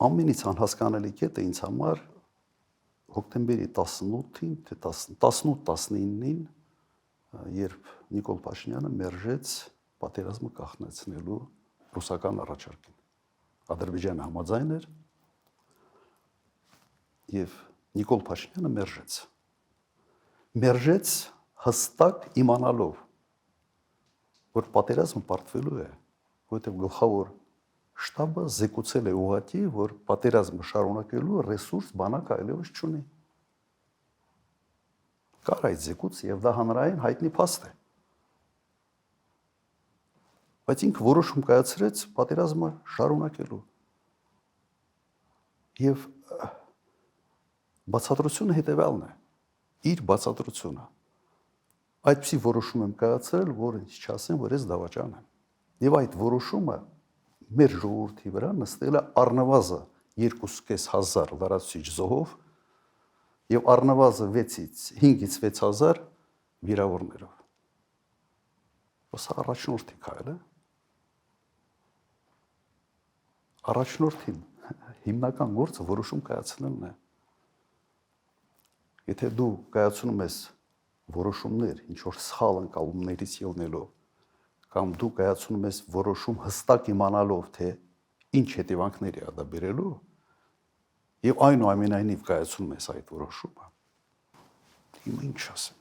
ամենից անհասկանալի կետը ինձ համար հոկտեմբերի 18-ին, թե 18-19-ին, երբ Նիկոլ Փաշինյանը մերժեց պատերազմը կանխեցնելու ռուսական առաջարկին։ Ադրբեջանը համաձայն էր եւ Նիկոլ Փաշինյանը մերժեց հստակ իմանալով, որ պատերազմը պարտվելու է, որովհետեւ գլխավոր շտաբը զեկուցել է ուղղակի, որ պատերազմը շարունակելու ռեսուրս բանակ այլևս չունի։ Կար այդ զեկույց եւ դա հանրային հայտնի փաստ է։ Բայց ինքը որոշում կայացրեց պատերազմը շարունակելու։ Եվ բացատրությունը հետեւյալն է։ Իր բացատրությունը։ Այդպիսի որոշում եմ կայացրել, որ ինձ չասեն, որ ես դավաճան եմ։ Եվ այդ որոշումը մեր ժողովրդի վրա նստել է առնվազն 2.500 լրացուցիչ զոհով եւ առնվազն 5-ից 6000 վիրավորներով։ Ոսա առաջնորդի քայլ է։ Առաջնորդին հիմնական գործը որոշում կայացնելն է։ Եթե դու կայացնում ես որոշումներ, ինչ որ սխալ ընկալումներից ելնելով, կամ դու կայացնում ես որոշում հստակ իմանալով, թե ինչ հետևանքներ է դա բերելու, եւ այնուամենայնիվ կայացնում ես այդ որոշումը, հիմա ինչ ասեմ։